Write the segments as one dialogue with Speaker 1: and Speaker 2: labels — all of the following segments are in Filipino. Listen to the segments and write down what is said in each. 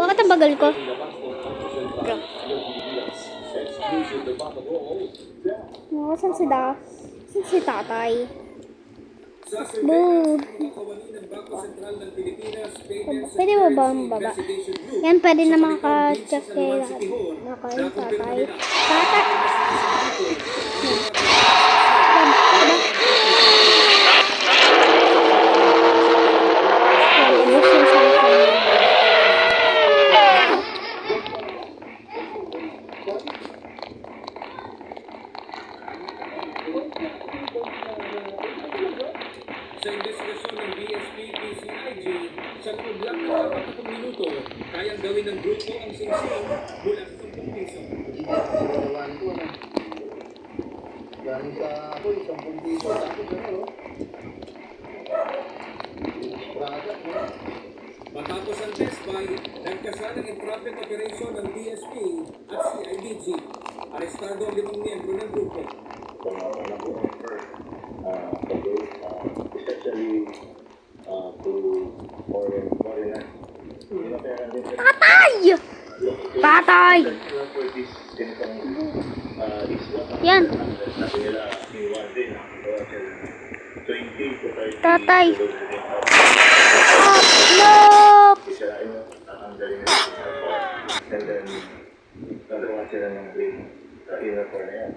Speaker 1: Bakit ang bagal ko? Saan si tatay? Boo! Pwede mo ba ang baba? Yan, pwede na maka-check kay tatay. Tatay!
Speaker 2: Sa investigasyon ng BSP-PCIG, sa loob lang ng 40 minuto, kayang gawin ng grupo ang singsing mula sa 10 piso.
Speaker 3: Galing sa ako, 10 piso. Tapos ano,
Speaker 2: Matapos ang test buy, nagkasa ng entrapment operation ng BSP at CIDG. Arestado ang 5 miyembro ng grupo.
Speaker 3: Especially to foreigners.
Speaker 1: Tatay! Tatay! Yan. Tatay! Look!
Speaker 3: And then, nagawa sila ng inner core na yan.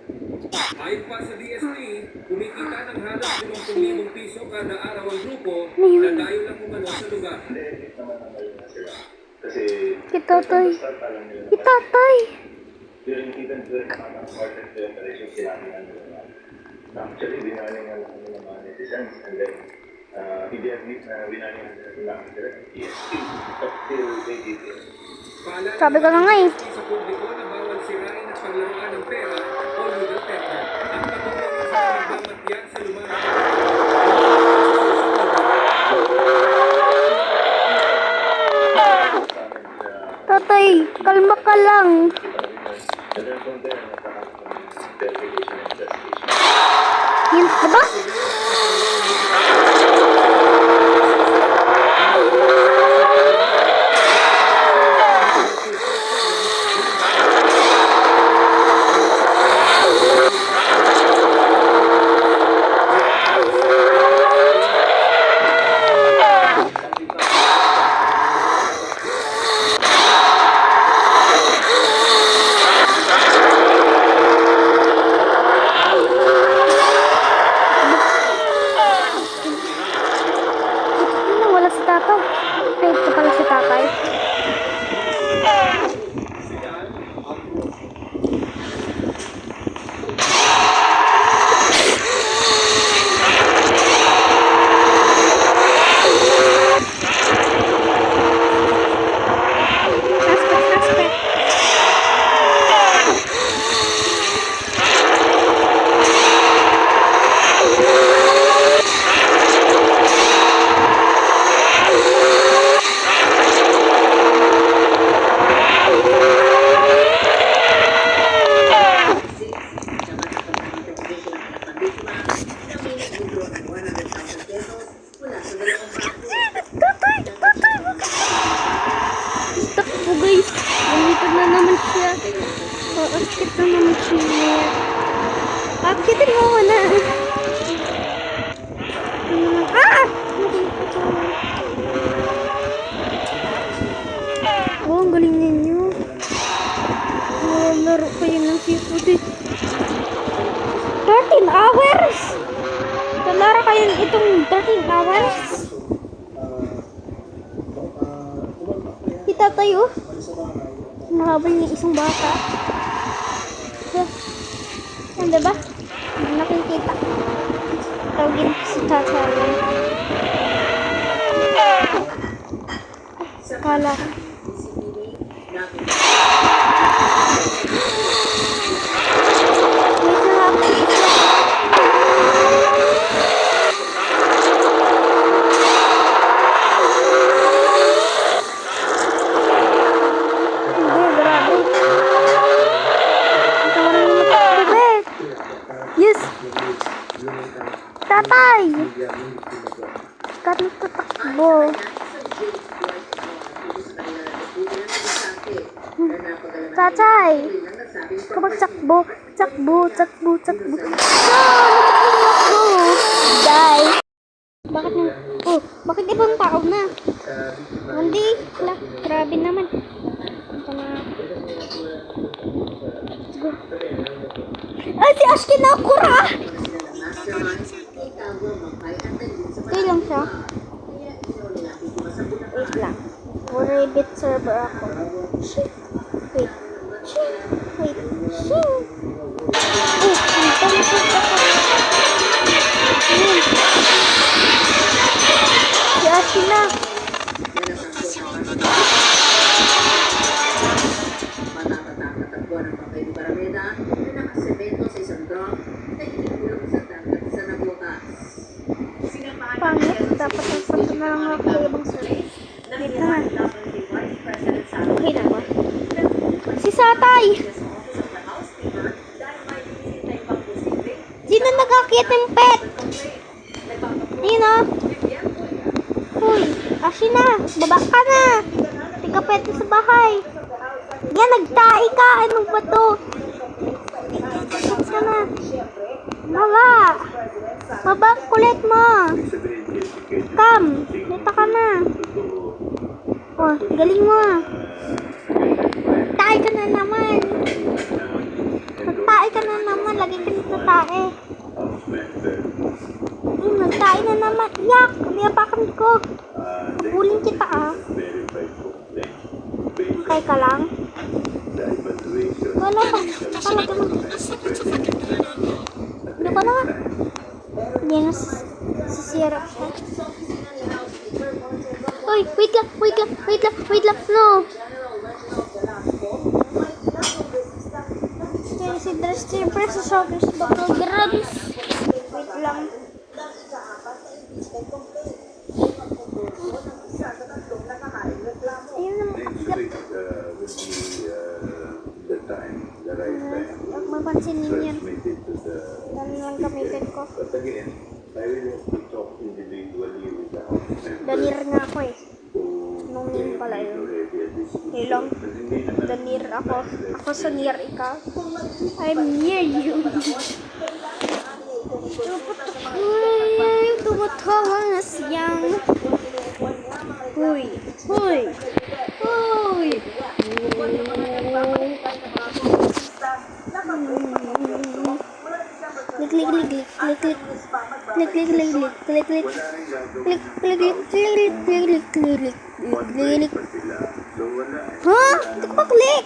Speaker 2: Ayon pa sa DSP, kumikita ng halos 50,000 piso kada araw ang grupo na dayo lang umano sa lugar.
Speaker 3: Hindi naman ang galing na sila. Kasi,
Speaker 1: Kitatay!
Speaker 3: alam nila na
Speaker 1: Kitatay!
Speaker 3: during even during part of the operation, sinabi nga nila na actually, binalingan lang ng mga netizens and then hindi admit na binalingan nila sila ng PSP. But still, they did it.
Speaker 1: Sabi ko na nga eh.
Speaker 2: Sa publiko na bawal sirain at paglaruan ng pera o legal tender. Ang patuloy sa nagmamatyan sa lumayan.
Speaker 1: Tatay, kalma ka lang.
Speaker 3: And then from there, nagkakaroon ng verification and investigation.
Speaker 1: Yan, diba? Wala si tatay. Ay, ito pala si tatay. Suspect. Takbo guys, lumipad na naman siya. Akit na naman siya. Akitin mo na. Ah! Oh, ang galing ninyo. Oh, laro kayo ng seafood. 13 hours! Laro kayo itong 13 hours? Kita tayo. Mahabol ng isang bata. Yan, diba? Hindi nakikita. Tawagin si tatay. Kala. Yes! Tatay! Kat nagtatakbo. Tatay! Kapag takbo, takbo, takbo, takbo. Die! Bakit na? Oh, bakit ibang tao na? Hindi. Wala. Grabe naman. Ito na. Let's go. Ay, si Ashkin na kura! Okay lang siya. Wait lang. Rabbit server ako. Shit. Wait. Shit. Wait. Shit. Oh, nagtalikot ako. Si Ashkin na. Pangit. Dapat ang sabi na lang ako sa ibang server. Wait naman. Okay na ba? Si Satay! Sino nag-akit ng pet? Ayun o. Uy, Ashi na. Baba ka na. Tika pet sa bahay. Yan, nagtae ka. Anong ba to? Ikit ka na. Baba. Baba, kulit mo. Kam, dito ka na. Oh, galing mo. Tae ka na naman. Nagtae ka na naman. Lagi ka nagtatae. Nagtae na naman. Yak! Niyapakan ko. Bulin kita ah. Okay ka lang? Wala pa. Talaga mo. Hindi ko na nga. Hindi na sisira siya. Uy, wait lang, wait lang, wait lang, wait lang, no. Yan si Dress Stripper sa shoulders backgrounds. Wait lang. Ayun naman. Huwag mapansinin yan. Yan lang gamitin ko. Danir nga ako eh. Nung name pala yun. Hello. Danir ako. Ako sa near ikaw. I'm near you. Tumatawa na siyang. Huy. Huy. Huy. Click, click, click, click, click, click. Click, click, click, click, click, click. Click, click, click, click, click, click, click, click, click. Huh? Hindi ko pa click.